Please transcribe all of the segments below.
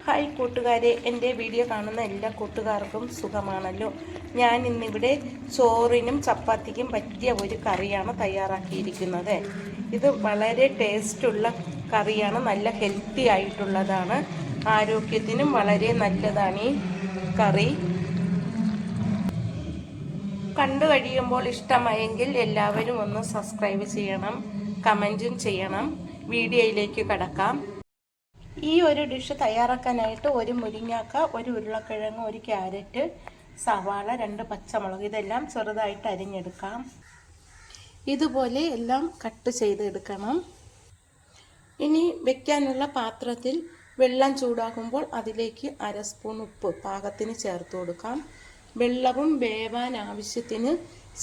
Hi കൂട്ടുകാരെ, എൻ്റെ video കാണുന്ന എല്ലാ കൂട്ടുകാർക്കും സുഖമാണല്ലോ. ഞാൻ ഇന്നിവിടെ ചോറിനും ചപ്പാത്തിക്കും പറ്റിയ ഒരു കറിയാണ് തയ്യാറാക്കിയിരിക്കുന്നത്. ഇത് വളരെ ടേസ്റ്റുള്ള കറിയാണ്, നല്ല ഹെൽത്തി ആയിട്ടുള്ളതാണ്, ആരോഗ്യത്തിനും വളരെ നല്ലതാണ് ഈ കറി. കണ്ടു കഴിയുമ്പോൾ ഇഷ്ടമായെങ്കിൽ എല്ലാവരും ഒന്ന് സബ്സ്ക്രൈബ് ചെയ്യണം, കമൻറ്റും ചെയ്യണം. വീഡിയോയിലേക്ക് കടക്കാം. ഈ ഒരു ഡിഷ് തയ്യാറാക്കാനായിട്ട് ഒരു മുരിങ്ങാക്ക, ഒരു ഉരുളക്കിഴങ്ങ്, ഒരു ക്യാരറ്റ്, സവാള, 2 പച്ചമുളക് ഇതെല്ലാം ചെറുതായിട്ട് അരിഞ്ഞെടുക്കാം. ഇതുപോലെ എല്ലാം കട്ട് ചെയ്തെടുക്കണം. ഇനി വെക്കാനുള്ള പാത്രത്തിൽ വെള്ളം ചൂടാകുമ്പോൾ അതിലേക്ക് 1/2 സ്പൂൺ ഉപ്പ് പാകത്തിന് ചേർത്ത് കൊടുക്കാം. വെള്ളവും വേവാൻ ആവശ്യത്തിന്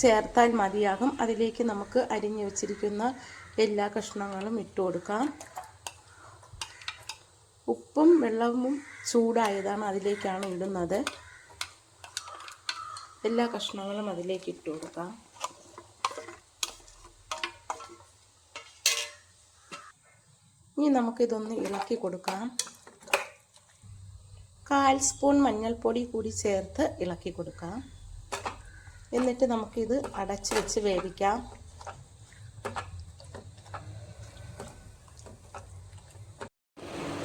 ചേർത്താൽ മതിയാകും. അതിലേക്ക് നമുക്ക് അരിഞ്ഞു വെച്ചിരിക്കുന്ന എല്ലാ കഷ്ണങ്ങളും ഇട്ട് കൊടുക്കാം. ഉപ്പും വെള്ളവും ചൂടായതാണ്, അതിലേക്കാണ് ഇടുന്നത്. എല്ലാ കഷ്ണങ്ങളും അതിലേക്ക് ഇട്ട് കൊടുക്കാം. ഇനി നമുക്കിതൊന്ന് ഇളക്കി കൊടുക്കാം. 1/4 സ്പൂൺ മഞ്ഞൾപ്പൊടി കൂടി ചേർത്ത് ഇളക്കി കൊടുക്കാം. എന്നിട്ട് നമുക്കിത് അടച്ച് വെച്ച് വേവിക്കാം.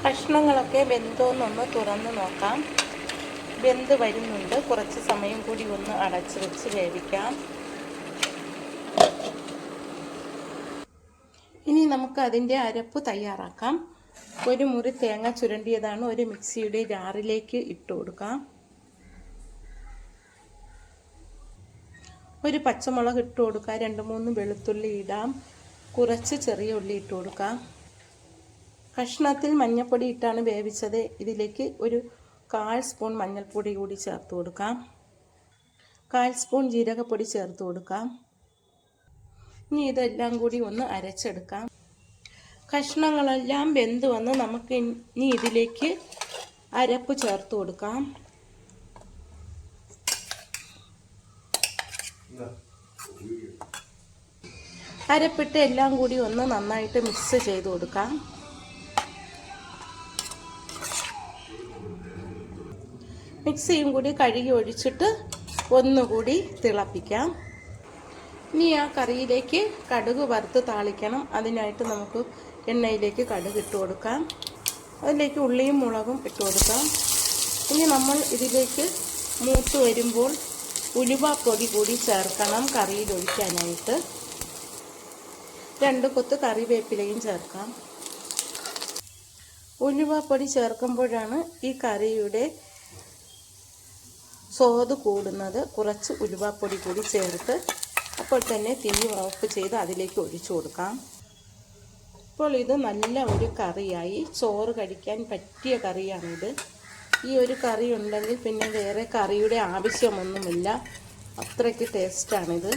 കഷ്ണങ്ങളൊക്കെ വെന്തോന്നൊന്ന് തുറന്ന് നോക്കാം. വെന്ത് വരുന്നുണ്ട്. കുറച്ച് സമയം കൂടി ഒന്ന് അടച്ച് വെച്ച് വേവിക്കാം. ഇനി നമുക്ക് അതിൻ്റെ അരപ്പ് തയ്യാറാക്കാം. ഒരു മുറി തേങ്ങ ചുരണ്ടിയതാണ് ഒരു മിക്സിയുടെ ജാറിലേക്ക് ഇട്ട് കൊടുക്കാം. ഒരു പച്ചമുളക് ഇട്ട് കൊടുക്കാം. 2-3 വെളുത്തുള്ളി ഇടാം. കുറച്ച് ചെറിയ ഉള്ളി ഇട്ട് കൊടുക്കാം. കഷ്ണത്തിൽ മഞ്ഞൾപ്പൊടി ഇട്ടാണ് വേവിച്ചത്. ഇതിലേക്ക് ഒരു 1/4 സ്പൂൺ മഞ്ഞൾപ്പൊടി കൂടി ചേർത്ത് കൊടുക്കാം. 1/4 സ്പൂൺ ജീരകപ്പൊടി ചേർത്ത് കൊടുക്കാം. ഇനി ഇതെല്ലാം കൂടി ഒന്ന് അരച്ചെടുക്കാം. കഷ്ണങ്ങളെല്ലാം വെന്ത് വന്ന് നമുക്ക് ഇനി ഇതിലേക്ക് അരപ്പ് ചേർത്ത് കൊടുക്കാം. അരപ്പിട്ട് എല്ലാം കൂടി ഒന്ന് നന്നായിട്ട് മിക്സ് ചെയ്ത് കൊടുക്കാം. മിക്സിയും കൂടി കഴുകി ഒഴിച്ചിട്ട് ഒന്നുകൂടി തിളപ്പിക്കാം. ഇനി ആ കറിയിലേക്ക് കടുക് വറുത്ത് താളിക്കണം. അതിനായിട്ട് നമുക്ക് എണ്ണയിലേക്ക് കടുക് ഇട്ട് കൊടുക്കാം. അതിലേക്ക് ഉള്ളിയും മുളകും ഇട്ട് കൊടുക്കാം. ഇനി നമ്മൾ ഇതിലേക്ക് മൂത്ത് വരുമ്പോൾ ഉലുവാപ്പൊടി കൂടി ചേർക്കണം കറിയിൽ ഒഴിക്കാനായിട്ട്. 2 കൊത്ത് കറിവേപ്പിലയും ചേർക്കാം. ഉലുവാപ്പൊടി ചേർക്കുമ്പോഴാണ് ഈ കറിയുടെ സ്വാദ് കൂടുന്നത്. കുറച്ച് ഉലുവാപ്പൊടി കൂടി ചേർത്ത് അപ്പോൾ തന്നെ തീ ഓഫ് ചെയ്ത് അതിലേക്ക് ഒഴിച്ചു കൊടുക്കാം. ഇപ്പോൾ ഇത് നല്ല ഒരു കറിയായി. ചോറ് കഴിക്കാൻ പറ്റിയ കറിയാണിത്. ഈ ഒരു കറി ഉണ്ടെങ്കിൽ പിന്നെ വേറെ കറിയുടെ ആവശ്യമൊന്നുമില്ല. അത്രയ്ക്ക് ടേസ്റ്റാണിത്.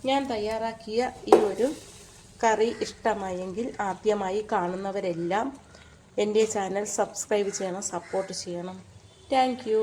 ഞാൻ തയ്യാറാക്കിയ ഈ ഒരു കറി ഇഷ്ടമായെങ്കിൽ ആദ്യമായി കാണുന്നവരെല്ലാം എൻ്റെ ചാനൽ സബ്സ്ക്രൈബ് ചെയ്യണം, സപ്പോർട്ട് ചെയ്യണം. Thank you.